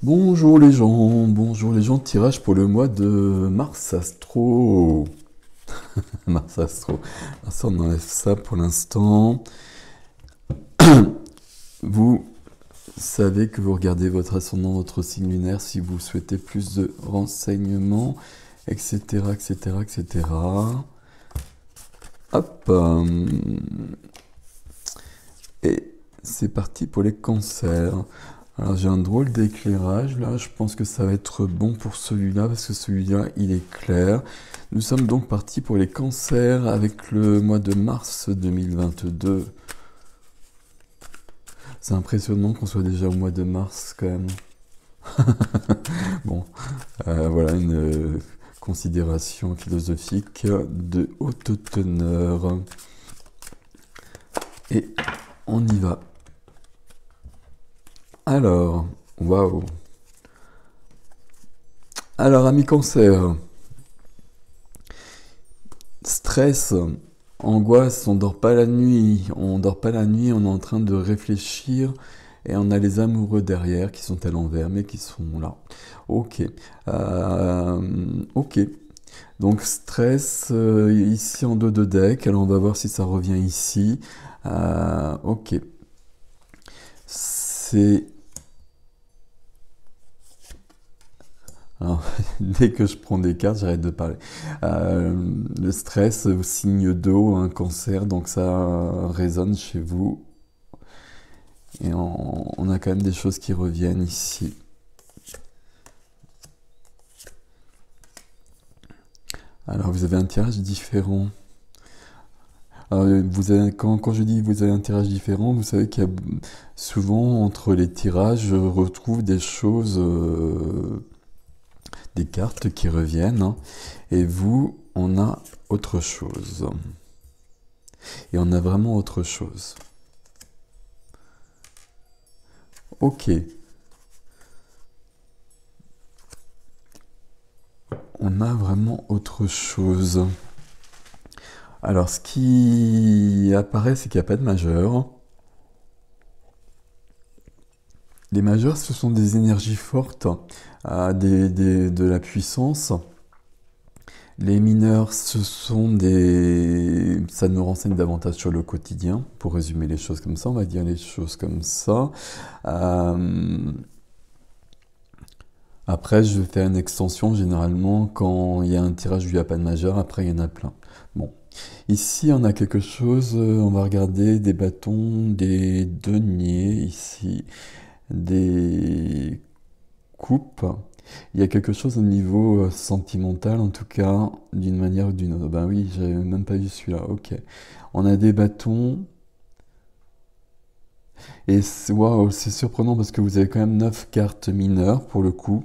Bonjour les gens, tirage pour le mois de Mars Astro. Mars Astro. Alors ça, on enlève ça pour l'instant. Vous savez que vous regardez votre ascendant, votre signe lunaire si vous souhaitez plus de renseignements, etc., etc., etc. Hop. Et c'est parti pour les cancers. Alors j'ai un drôle d'éclairage là, je pense que ça va être bon pour celui-là parce que celui-là il est clair. Nous sommes donc partis pour les cancers avec le mois de mars 2022. C'est impressionnant qu'on soit déjà au mois de mars quand même. Bon, voilà une considération philosophique de haute teneur. Et on y va. Alors, waouh. Alors, amis cancer, stress, angoisse, on dort pas la nuit, on dort pas la nuit, on est en train de réfléchir et on a les amoureux derrière qui sont à l'envers mais qui sont là. Ok, ok. Donc stress ici en dos de deck, alors on va voir si ça revient ici. Ok, c'est alors, dès que je prends des cartes, j'arrête de parler. Le stress, signe d'eau, un cancer, donc ça résonne chez vous. Et on a quand même des choses qui reviennent ici. Alors, vous avez un tirage différent. Alors, quand je dis vous avez un tirage différent, vous savez qu'il y a souvent entre les tirages, je retrouve des choses, des cartes qui reviennent. Hein. Et vous, on a autre chose. Et on a vraiment autre chose. Ok. On a vraiment autre chose. Alors, ce qui apparaît, c'est qu'il n'y a pas de majeur. Les majeurs, ce sont des énergies fortes, de la puissance. Les mineurs, ce sont des... Ça nous renseigne davantage sur le quotidien. Pour résumer les choses comme ça, on va dire les choses comme ça. Après, je vais faire une extension. Généralement, quand il y a un tirage où il n'y a pas de majeur, après, il y en a plein. Bon. Ici, on a quelque chose. On va regarder des bâtons, des deniers, ici. Des coupes. Il y a quelque chose au niveau sentimental, en tout cas, d'une manière ou d'une autre. Ben oui, j'avais même pas vu celui-là. Ok. On a des bâtons. Et waouh, c'est surprenant parce que vous avez quand même 9 cartes mineures pour le coup.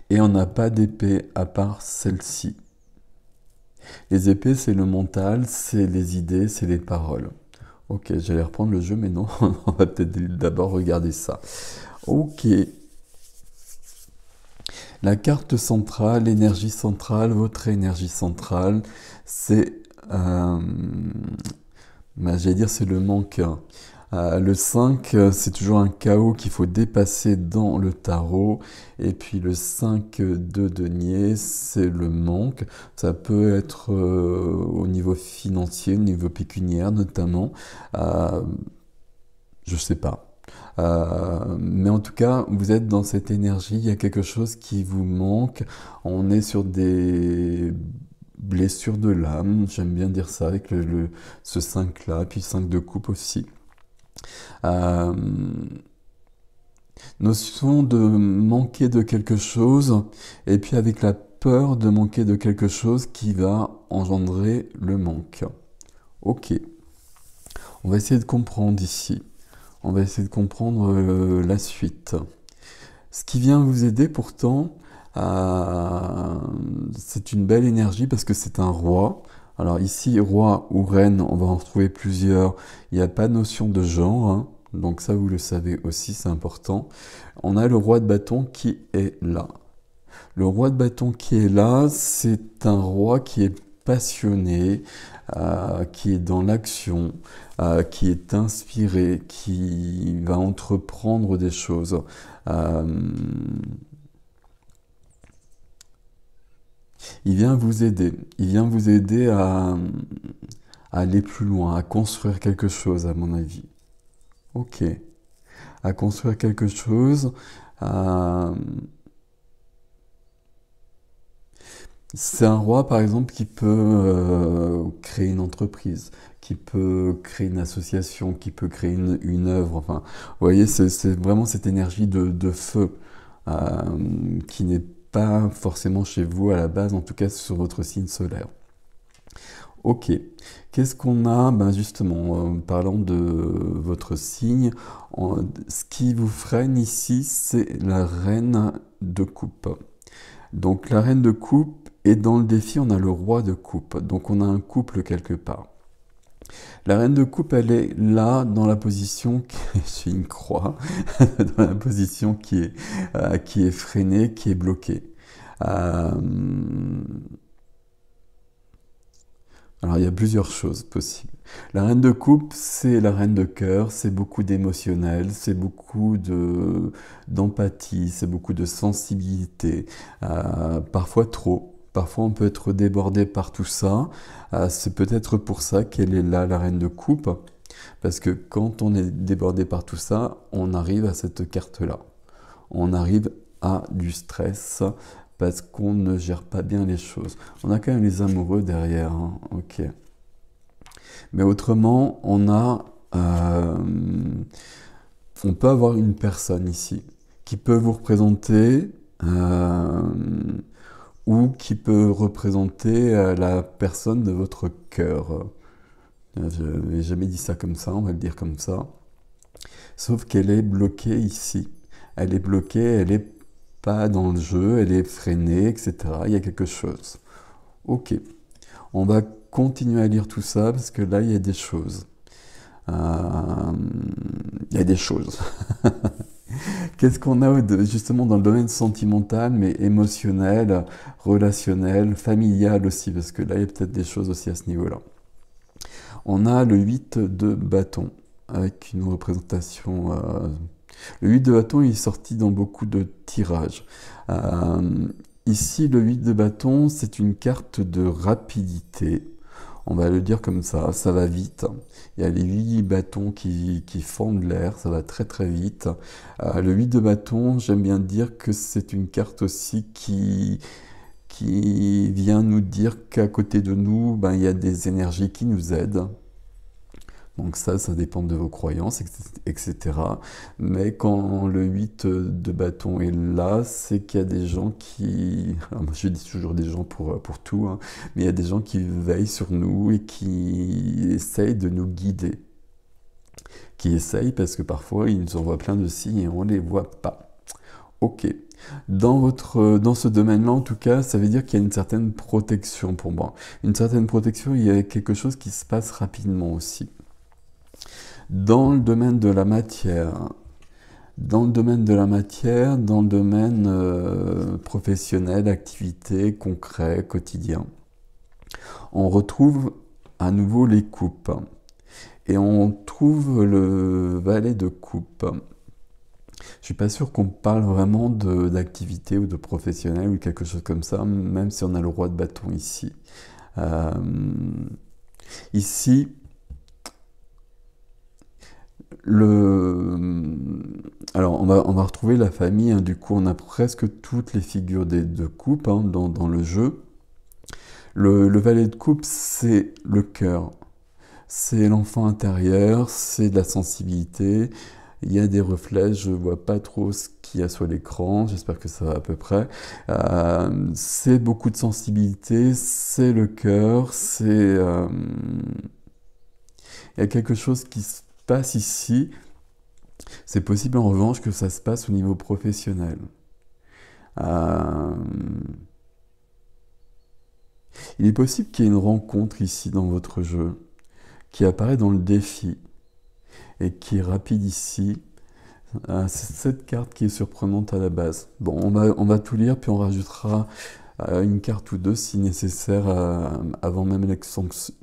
Et on n'a pas d'épée à part celle-ci. Les épées, c'est le mental, c'est les idées, c'est les paroles. Ok, j'allais reprendre le jeu, mais non, on va peut-être d'abord regarder ça. Ok. La carte centrale, l'énergie centrale, votre énergie centrale, c'est, j'allais dire, c'est le manque. Le 5, c'est toujours un chaos qu'il faut dépasser dans le tarot. Et puis le 5 de denier, c'est le manque. Ça peut être au niveau financier, au niveau pécuniaire notamment. Je sais pas. Mais en tout cas, vous êtes dans cette énergie, il y a quelque chose qui vous manque. On est sur des blessures de l'âme, j'aime bien dire ça avec ce 5 là, puis 5 de coupe aussi. Euh, Notion de manquer de quelque chose, et puis avec la peur de manquer de quelque chose qui va engendrer le manque. Ok, on va essayer de comprendre ici. On va essayer de comprendre la suite. Ce qui vient vous aider pourtant, c'est une belle énergie parce que c'est un roi. Alors ici, roi ou reine, on va en retrouver plusieurs. Il n'y a pas de notion de genre, hein. Donc ça, vous le savez aussi, c'est important. On a le roi de bâton qui est là. Le roi de bâton qui est là, c'est un roi qui est passionné, qui est dans l'action, qui est inspiré, qui va entreprendre des choses. Euh, il vient vous aider. Il vient vous aider à aller plus loin, à construire quelque chose, à mon avis. Ok. À construire quelque chose. euh, C'est un roi, par exemple, qui peut créer une entreprise, qui peut créer une association, qui peut créer une œuvre. Enfin, vous voyez, c'est vraiment cette énergie de feu qui n'est pas forcément chez vous à la base, en tout cas sur votre signe solaire. Ok. Qu'est-ce qu'on a? Ben justement, en parlant de votre signe, ce qui vous freine ici, c'est la reine de coupe. Donc la reine de coupe, et dans le défi, on a le roi de coupe. Donc on a un couple quelque part. La reine de coupe, elle est là dans la position, c'est une croix, dans la position qui est freinée, qui est bloquée. Euh, alors il y a plusieurs choses possibles. La reine de coupe, c'est la reine de cœur, c'est beaucoup d'émotionnel, c'est beaucoup d'empathie, c'est beaucoup de sensibilité, parfois trop. Parfois on peut être débordé par tout ça. C'est peut-être pour ça qu'elle est là, la reine de coupe, parce que quand on est débordé par tout ça, on arrive à cette carte-là. On arrive à du stress parce qu'on ne gère pas bien les choses. On a quand même les amoureux derrière, hein. Ok. Mais autrement, on peut avoir une personne ici qui peut vous représenter euh, ou qui peut représenter la personne de votre cœur. Je n'ai jamais dit ça comme ça, on va le dire comme ça. Sauf qu'elle est bloquée ici. Elle est bloquée, elle n'est pas dans le jeu, elle est freinée, etc. Il y a quelque chose. Ok. On va continuer à lire tout ça parce que là, il y a des choses. Il y a des choses. Qu'est-ce qu'on a justement dans le domaine sentimental, mais émotionnel, relationnel, familial aussi, parce que là, il y a peut-être des choses aussi à ce niveau-là. On a le 8 de bâton, avec une représentation... Le 8 de bâton, il est sorti dans beaucoup de tirages. Ici, le 8 de bâton, c'est une carte de rapidité. On va le dire comme ça va vite. Il y a les 8 bâtons qui fendent l'air, ça va très très vite. Le 8 de bâton, j'aime bien dire que c'est une carte aussi qui vient nous dire qu'à côté de nous, ben, il y a des énergies qui nous aident. Donc ça dépend de vos croyances, etc. Mais quand le 8 de bâton est là, c'est qu'il y a des gens qui... Alors moi je dis toujours des gens pour tout, hein, mais il y a des gens qui veillent sur nous et qui essayent de nous guider. Qui essayent parce que parfois ils nous envoient plein de signes et on ne les voit pas. Ok. Dans ce domaine-là, en tout cas, ça veut dire qu'il y a une certaine protection pour moi. Une certaine protection, il y a quelque chose qui se passe rapidement aussi. Dans le domaine de la matière, dans le domaine professionnel, activité, concret, quotidien, on retrouve à nouveau les coupes. Et on trouve le valet de coupe. Je suis pas sûr qu'on parle vraiment d'activité ou de professionnel ou quelque chose comme ça, même si on a le roi de bâton ici. Euh, Ici, alors on va retrouver la famille, hein, du coup on a presque toutes les figures de coupe, hein, dans le jeu. Le valet de coupe, c'est le cœur, c'est l'enfant intérieur, c'est de la sensibilité. Il y a des reflets, je vois pas trop ce qu'il y a sur l'écran, j'espère que ça va à peu près. C'est beaucoup de sensibilité, c'est le cœur, il y a quelque chose qui se passe ici. C'est possible en revanche que ça se passe au niveau professionnel. Euh, Il est possible qu'il y ait une rencontre ici dans votre jeu, qui apparaît dans le défi, et qui est rapide ici. C'est cette carte qui est surprenante à la base. Bon, on va tout lire, puis on rajoutera une carte ou deux si nécessaire avant même l'extension.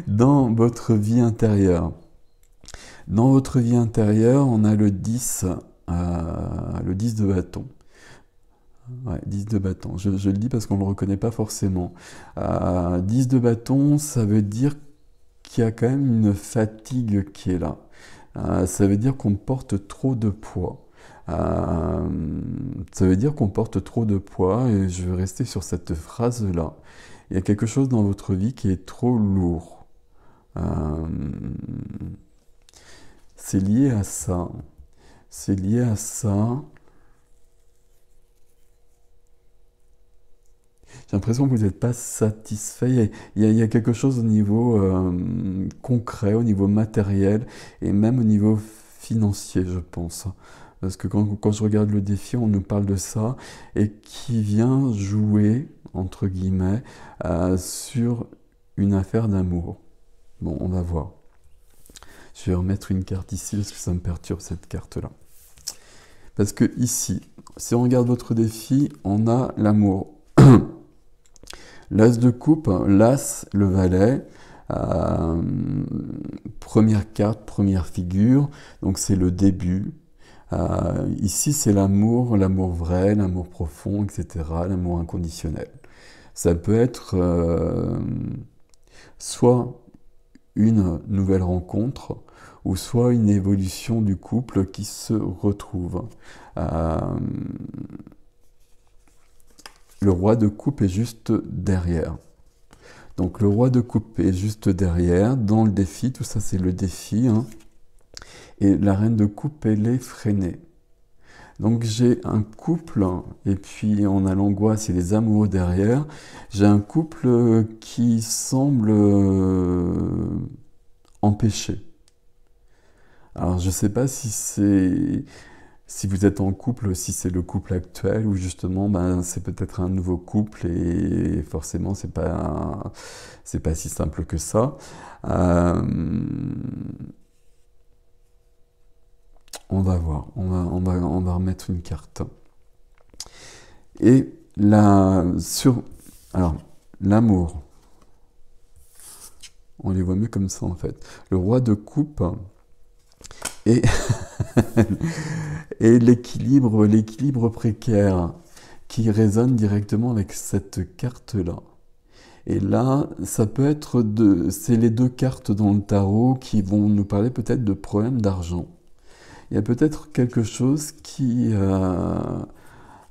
Dans votre vie intérieure. Dans votre vie intérieure, on a le 10 de bâton. Ouais, 10 de bâton. Je le dis parce qu'on ne le reconnaît pas forcément. 10 de bâton, ça veut dire qu'il y a quand même une fatigue qui est là. Ça veut dire qu'on porte trop de poids. Ça veut dire qu'on porte trop de poids, et je vais rester sur cette phrase-là. Il y a quelque chose dans votre vie qui est trop lourd. C'est lié à ça. C'est lié à ça. J'ai l'impression que vous n'êtes pas satisfait. Il y a quelque chose au niveau concret, au niveau matériel et même au niveau financier, je pense. Parce que quand je regarde le défi, on nous parle de ça et qui vient jouer, entre guillemets, sur une affaire d'amour. Bon, on va voir. Je vais remettre une carte ici parce que ça me perturbe cette carte-là. Parce que ici, si on regarde votre défi, on a l'amour. L'as de coupe, l'as, le valet, première carte, première figure, donc c'est le début. Ici c'est l'amour, l'amour vrai, l'amour profond, etc., l'amour inconditionnel. Ça peut être soit une nouvelle rencontre, ou soit une évolution du couple qui se retrouve. Le roi de coupe est juste derrière. Donc le roi de coupe est juste derrière. Dans le défi, tout ça c'est le défi. Hein. Et la reine de coupe, elle est freinée. Donc j'ai un couple, et puis on a l'angoisse et les amoureux derrière. J'ai un couple qui semble empêché. Alors je ne sais pas si c'est... Si vous êtes en couple, si c'est le couple actuel ou justement c'est peut-être un nouveau couple et forcément c'est pas si simple que ça. On va voir, on va remettre une carte. Et alors l'amour, on les voit mieux comme ça en fait. Le roi de coupe et et l'équilibre précaire qui résonne directement avec cette carte-là. Et là, ça peut être c'est les deux cartes dans le tarot qui vont nous parler peut-être de problèmes d'argent. Il y a peut-être quelque chose qui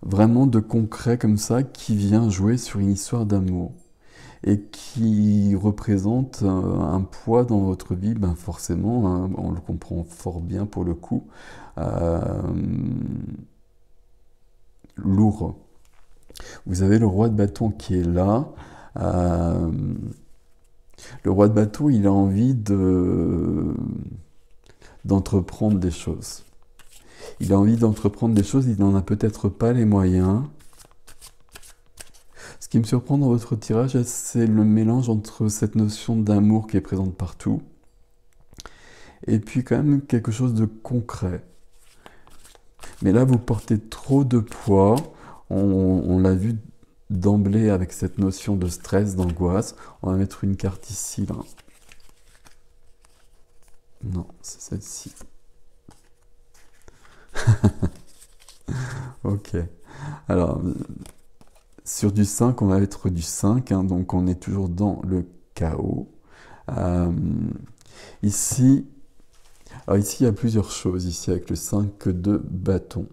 vraiment de concret comme ça qui vient jouer sur une histoire d'amour et qui représente un poids dans votre vie, forcément, hein, on le comprend fort bien pour le coup, lourd. Vous avez le roi de bâton qui est là. Le roi de bâton, il a envie d'entreprendre des choses. Il a envie d'entreprendre des choses, il n'en a peut-être pas les moyens. Ce qui me surprend dans votre tirage, c'est le mélange entre cette notion d'amour qui est présente partout, et puis quand même quelque chose de concret. Mais là, vous portez trop de poids, on l'a vu d'emblée avec cette notion de stress, d'angoisse. On va mettre une carte ici, là. Non, c'est celle-ci. Ok. Alors, sur du 5, on va mettre du 5, hein, donc on est toujours dans le chaos. Ici, il y a plusieurs choses, ici, avec le 5 de bâton.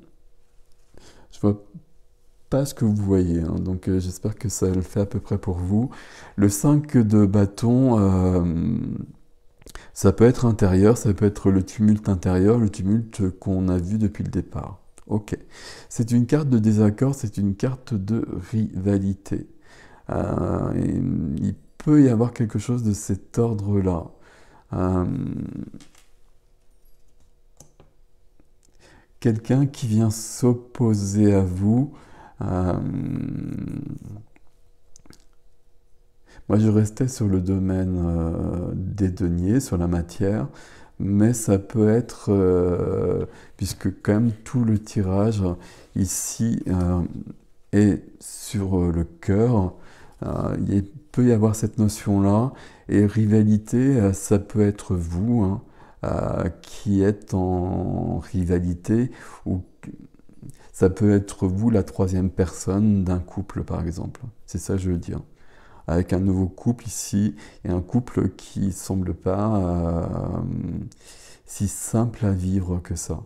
Je vois pas ce que vous voyez, hein, donc j'espère que ça le fait à peu près pour vous. Le 5 de bâton, ça peut être intérieur, ça peut être le tumulte intérieur, le tumulte qu'on a vu depuis le départ. Ok. C'est une carte de désaccord, c'est une carte de rivalité. Il peut y avoir quelque chose de cet ordre-là. Quelqu'un qui vient s'opposer à vous. Moi, je restais sur le domaine des deniers, sur la matière. mais ça peut être, puisque quand même tout le tirage ici est sur le cœur, il peut y avoir cette notion-là, et rivalité, ça peut être vous, hein, qui êtes en rivalité, ou ça peut être vous la troisième personne d'un couple, par exemple. C'est ça que je veux dire. Avec un nouveau couple ici, et un couple qui semble pas si simple à vivre que ça.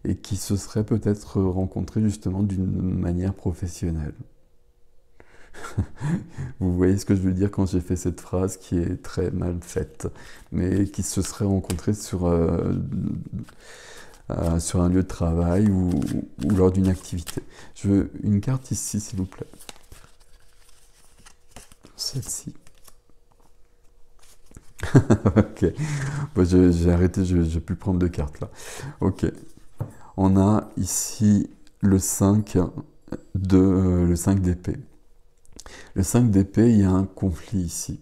Et qui se serait peut-être rencontré justement d'une manière professionnelle. Vous voyez ce que je veux dire quand j'ai fait cette phrase qui est très mal faite, mais qui se serait rencontré sur un lieu de travail ou lors d'une activité. Je veux une carte ici, s'il vous plaît. Celle-ci. Ok. Bon, j'ai arrêté, je n'ai plus prendre de cartes là. Ok. On a ici le 5 le 5 d'épée. Le 5 d'épée, il y a un conflit ici.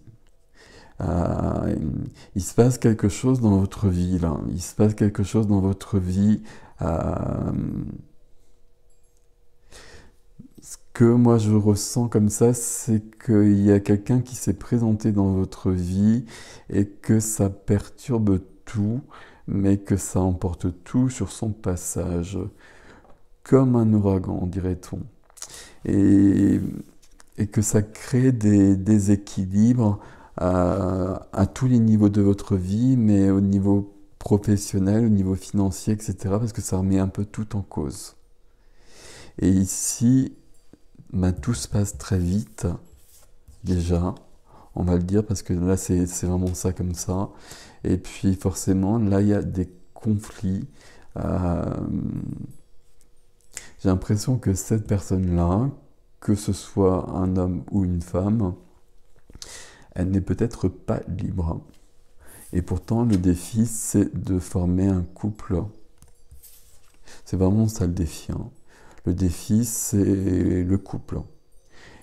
Il se passe quelque chose dans votre vie là. Il se passe quelque chose dans votre vie. Ce que moi je ressens comme ça, c'est qu'il y a quelqu'un qui s'est présenté dans votre vie et que ça perturbe tout, mais que ça emporte tout sur son passage, comme un ouragan, dirait-on. Et, et que ça crée des déséquilibres à tous les niveaux de votre vie, mais au niveau professionnel, au niveau financier, etc., parce que ça remet un peu tout en cause. Et ici, ben, tout se passe très vite, déjà, on va le dire, parce que là, c'est vraiment ça comme ça. Et puis, forcément, là, il y a des conflits. Euh, j'ai l'impression que cette personne-là, que ce soit un homme ou une femme, elle n'est peut-être pas libre. Et pourtant, le défi, c'est de former un couple. C'est vraiment ça le défi, hein. Le défi, c'est le couple.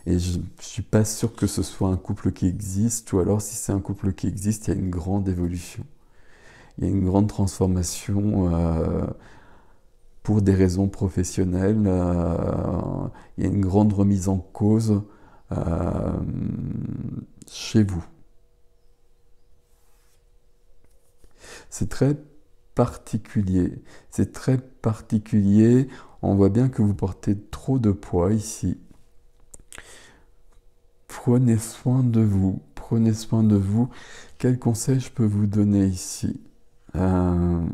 Et je ne suis pas sûr que ce soit un couple qui existe, ou alors si c'est un couple qui existe, il y a une grande évolution. Il y a une grande transformation pour des raisons professionnelles. Il y a une grande remise en cause chez vous. C'est très particulier. C'est très particulier. On voit bien que vous portez trop de poids ici. Prenez soin de vous. Prenez soin de vous. Quel conseil je peux vous donner ici? Le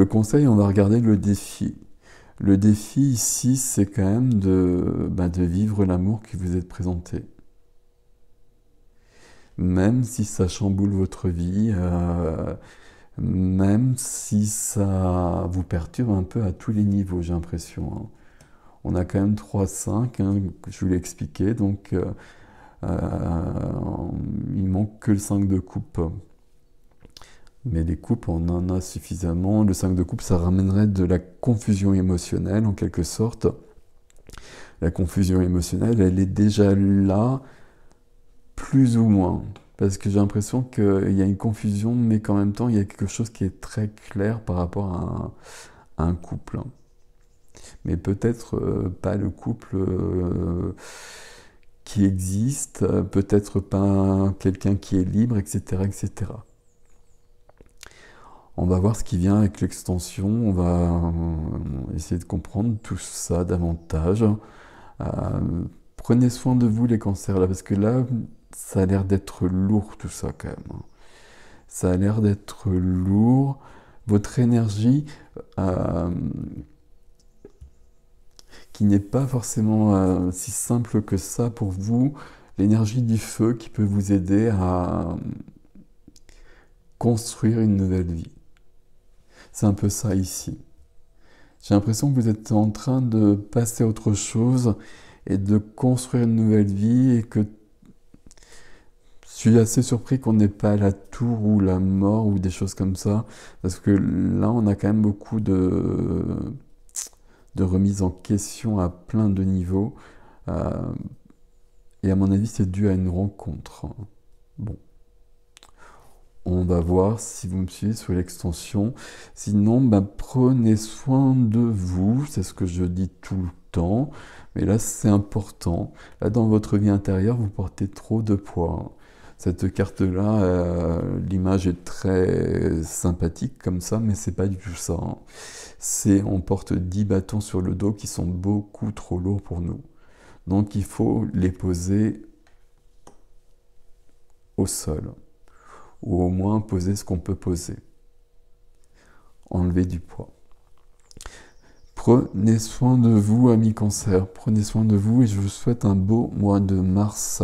conseil, on va regarder le défi. Le défi ici, c'est quand même de vivre l'amour qui vous est présenté. Même si ça chamboule votre vie, même si ça vous perturbe un peu à tous les niveaux, j'ai l'impression, hein. On a quand même 3-5, hein, que je vous l'ai expliqué, donc il manque que le 5 de coupe. Mais les coupes, on en a suffisamment. Le 5 de coupe, ça ramènerait de la confusion émotionnelle, en quelque sorte. La confusion émotionnelle, elle est déjà là, plus ou moins. Parce que j'ai l'impression qu'il y a une confusion, mais qu'en même temps, il y a quelque chose qui est très clair par rapport à un couple. Mais peut-être pas le couple qui existe, peut-être pas quelqu'un qui est libre, etc., etc. On va voir ce qui vient avec l'extension, on va essayer de comprendre tout ça davantage. Prenez soin de vous les cancers là, parce que là, ça a l'air d'être lourd tout ça quand même. Ça a l'air d'être lourd. Votre énergie, qui n'est pas forcément si simple que ça pour vous, l'énergie du feu qui peut vous aider à construire une nouvelle vie. C'est un peu ça ici. J'ai l'impression que vous êtes en train de passer à autre chose et de construire une nouvelle vie et que je suis assez surpris qu'on n'ait pas la tour ou la mort ou des choses comme ça, parce que là on a quand même beaucoup de remise en question à plein de niveaux, et à mon avis c'est dû à une rencontre. Bon. On va voir si vous me suivez sur l'extension. Sinon, prenez soin de vous. C'est ce que je dis tout le temps. Mais là, c'est important. Là, dans votre vie intérieure, vous portez trop de poids. Cette carte-là, l'image est très sympathique comme ça, mais c'est pas du tout ça. On porte 10 bâtons sur le dos qui sont beaucoup trop lourds pour nous. Donc il faut les poser au sol, ou au moins poser ce qu'on peut poser. Enlever du poids. Prenez soin de vous, amis Cancer. Prenez soin de vous et je vous souhaite un beau mois de mars.